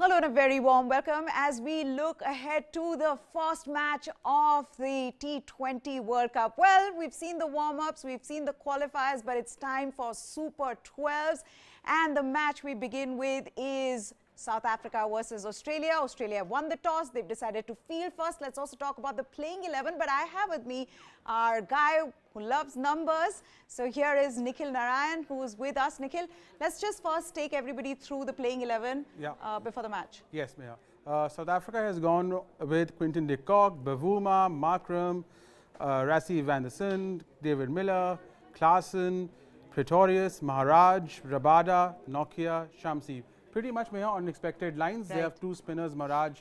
Hello and a very warm welcome as we look ahead to the first match of the T20 World Cup. Well, we've seen the warm-ups, we've seen the qualifiers, but it's time for Super 12s. And the match we begin with is South Africa versus Australia. Australia won the toss. They've decided to field first. Let's also talk about the playing 11. But I have with me our guy who loves numbers. So here is Nikhil Narayan, who is with us. Nikhil, let's just first take everybody through the playing 11 before the match. Yes, Mia. South Africa has gone with Quinton de Kock, Bavuma, Markram, Rassie van der Sand, David Miller, Klaassen, Pretorius, Maharaj, Rabada, Nokia, Shamsi. Pretty much on expected lines. Right. They have two spinners, Maharaj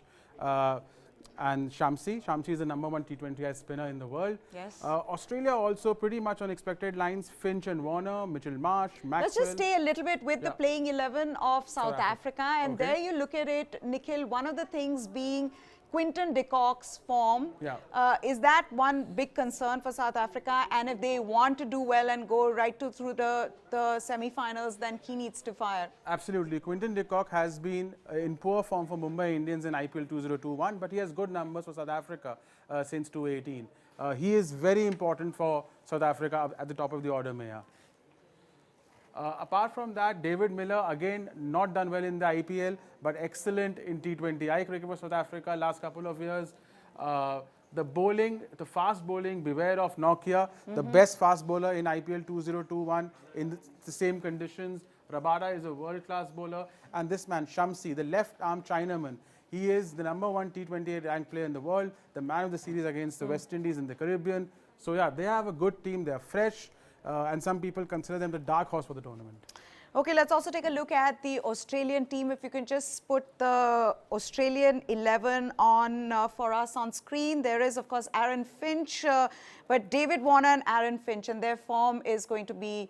and Shamsi. Shamsi is the #1 T20I spinner in the world. Yes. Australia also pretty much on expected lines. Finch and Warner, Mitchell Marsh, Maxwell. Let's just stay a little bit with the playing 11 of South Africa. And there you look at it, Nikhil, one of the things being Quinton de Kock's form. Is that one big concern for South Africa? And if they want to do well and go right through the semi-finals, then he needs to fire. Absolutely. Quinton de Kock has been in poor form for Mumbai Indians in IPL 2021, but he has good numbers for South Africa since 2018. He is very important for South Africa at the top of the order, Maya. Apart from that, David Miller, again, not done well in the IPL, but excellent in T20I cricket for South Africa last couple of years. The bowling, the fast bowling, beware of Nokia, the best fast bowler in IPL 2021 in the same conditions. Rabada is a world-class bowler. And this man, Shamsi, the left-arm Chinaman, he is the #1 T20 ranked player in the world, the man of the series against the West Indies in the Caribbean. So yeah, they have a good team, they are fresh. And some people consider them the dark horse for the tournament. Okay, let's also take a look at the Australian team. If you can just put the Australian 11 on for us on screen. There is, of course, Aaron Finch, but David Warner and Aaron Finch, and their form is going to be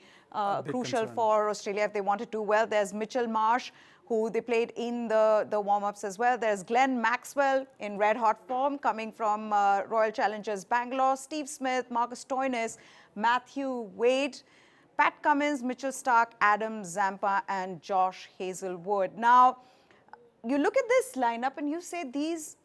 crucial for Australia if they want to do well. There's Mitchell Marsh, who they played in the warm-ups as well. There's Glenn Maxwell in red-hot form coming from Royal Challengers Bangalore. Steve Smith, Marcus Stoinis, Matthew Wade, Pat Cummins, Mitchell Starc, Adam Zampa, and Josh Hazelwood. Now, you look at this lineup and you say these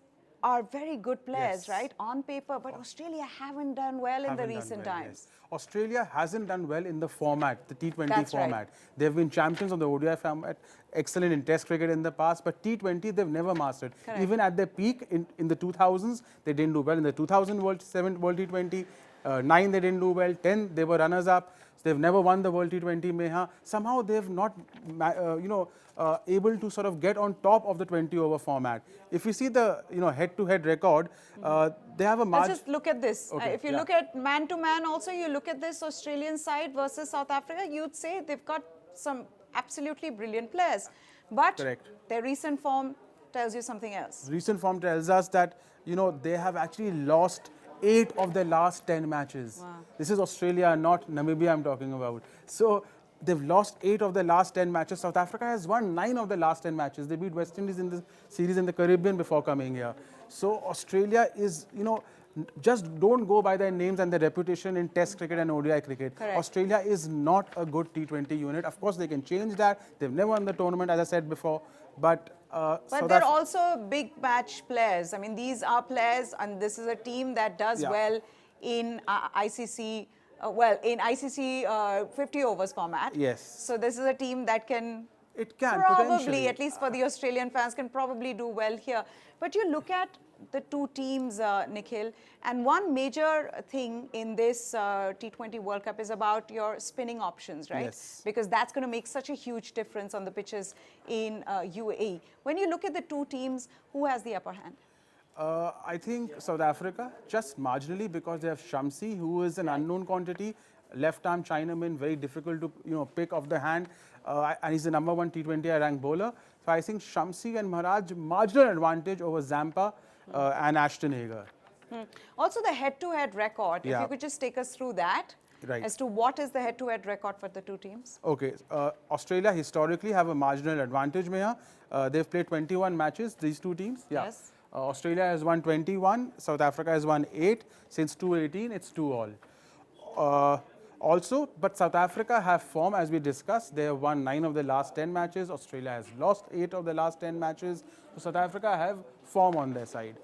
are very good players, right, on paper, but Australia haven't done well in the recent times. Yes. Australia hasn't done well in the format, the T20 format. Right. They've been champions of the ODI format, excellent in Test cricket in the past, but T20 they've never mastered. Correct. Even at their peak in the 2000s, they didn't do well. In the 2000 World T20, 9 they didn't do well, 10 they were runners-up. So they've never won the World T20 Meha. Somehow they've not, able to sort of get on top of the 20-over format. If you see the head-to-head record, they have a margin. Let's just look at this. Okay, if you look at man-to-man also, you look at this Australian side versus South Africa, you'd say they've got some absolutely brilliant players. But their recent form tells you something else. Recent form tells us that, they have actually lost 8 of their last 10 matches. Wow. This is Australia, not Namibia I'm talking about. So they've lost 8 of their last 10 matches. South Africa has won 9 of their last 10 matches. They beat West Indies in the series in the Caribbean before coming here. So Australia is, just don't go by their names and their reputation in Test cricket and ODI cricket. Correct. Australia is not a good T20 unit. Of course, they can change that. They've never won the tournament, as I said before. But they're also big match players. I mean, these are players, and this is a team that does well in ICC. In ICC 50 overs format. Yes. So this is a team that can. It can probably, at least for the Australian fans, can probably do well here. But you look at the two teams, Nikhil, and one major thing in this T20 World Cup is about your spinning options, right? Yes. Because that's going to make such a huge difference on the pitches in UAE. When you look at the two teams, who has the upper hand? I think South Africa, just marginally, because they have Shamsi, who is an unknown quantity, left-arm Chinaman, very difficult to pick off the hand, and he's the #1 T20I ranked bowler. So I think Shamsi and Maharaj marginal advantage over Zampa and Ashton Hager. Also, the head-to-head record. If you could just take us through that. Right. As to what is the head-to-head record for the two teams? Okay, Australia historically have a marginal advantage, Meha. They've played 21 matches, these two teams. Yes. Australia has won 21, South Africa has won 8. Since 2018, it's 2-all. Also, but South Africa have form, as we discussed. They have won 9 of the last 10 matches. Australia has lost 8 of the last 10 matches. So South Africa have form on their side.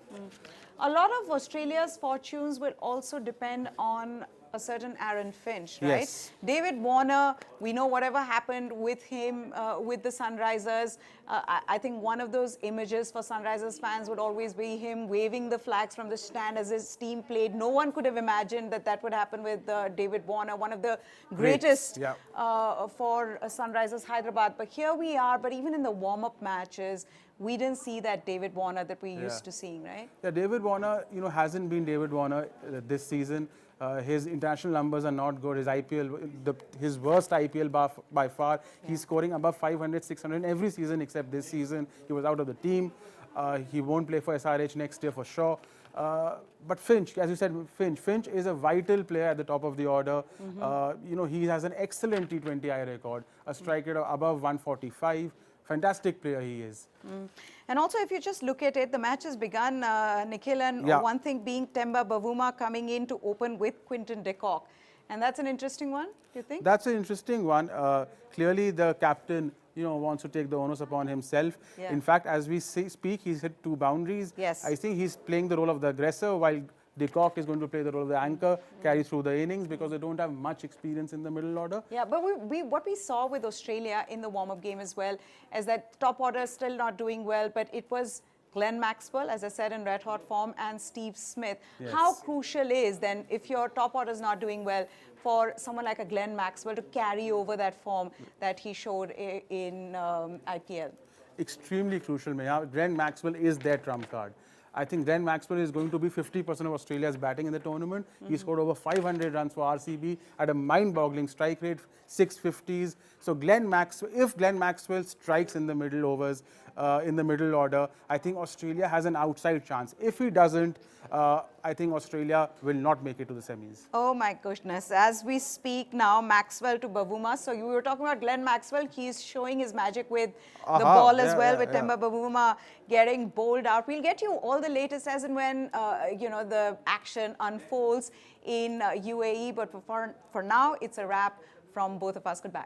A lot of Australia's fortunes will also depend on a certain Aaron Finch, right? Yes. David Warner, we know whatever happened with him, with the Sunrisers. I think one of those images for Sunrisers fans would always be him waving the flags from the stand as his team played. No one could have imagined that that would happen with David Warner, one of the greatest for Sunrisers Hyderabad. But here we are, but even in the warm-up matches, we didn't see that David Warner that we used to seeing, right? Yeah, David Warner, hasn't been David Warner this season. His international numbers are not good. His IPL, his worst IPL by far. He's scoring above 500, 600 every season except this season. He was out of the team. He won't play for SRH next year for sure. But Finch, as you said, Finch is a vital player at the top of the order. He has an excellent T20I record, a strike rate of above 145. Fantastic player he is. And also, if you just look at it, the match has begun, Nikhil, and one thing being Temba Bavuma coming in to open with Quinton de Kock. And that's an interesting one, do you think? That's an interesting one. Clearly, the captain, wants to take the onus upon himself. Yeah. In fact, as we speak, he's hit 2 boundaries. Yes. I think he's playing the role of the aggressor, while de Kock is going to play the role of the anchor, carry through the innings, because they don't have much experience in the middle order. Yeah, but what we saw with Australia in the warm-up game as well is that top order is still not doing well, but it was Glenn Maxwell, as I said, in red-hot form, and Steve Smith. Yes. How crucial is then, if your top order is not doing well, for someone like a Glenn Maxwell to carry over that form that he showed in IPL? Extremely crucial, Meha. Glenn Maxwell is their trump card. I think Glenn Maxwell is going to be 50% of Australia's batting in the tournament. He scored over 500 runs for RCB at a mind-boggling strike rate, 650s. So if Glenn Maxwell strikes in the middle overs, in the middle order, I think Australia has an outside chance. If he doesn't, I think Australia will not make it to the semis. Oh my goodness. As we speak now, Maxwell to Bavuma. So you were talking about Glenn Maxwell. He's showing his magic with the ball as well, with Temba Bavuma getting bowled out. We'll get you all the latest as and when, the action unfolds in UAE. But for now, it's a wrap from both of us. Goodbye.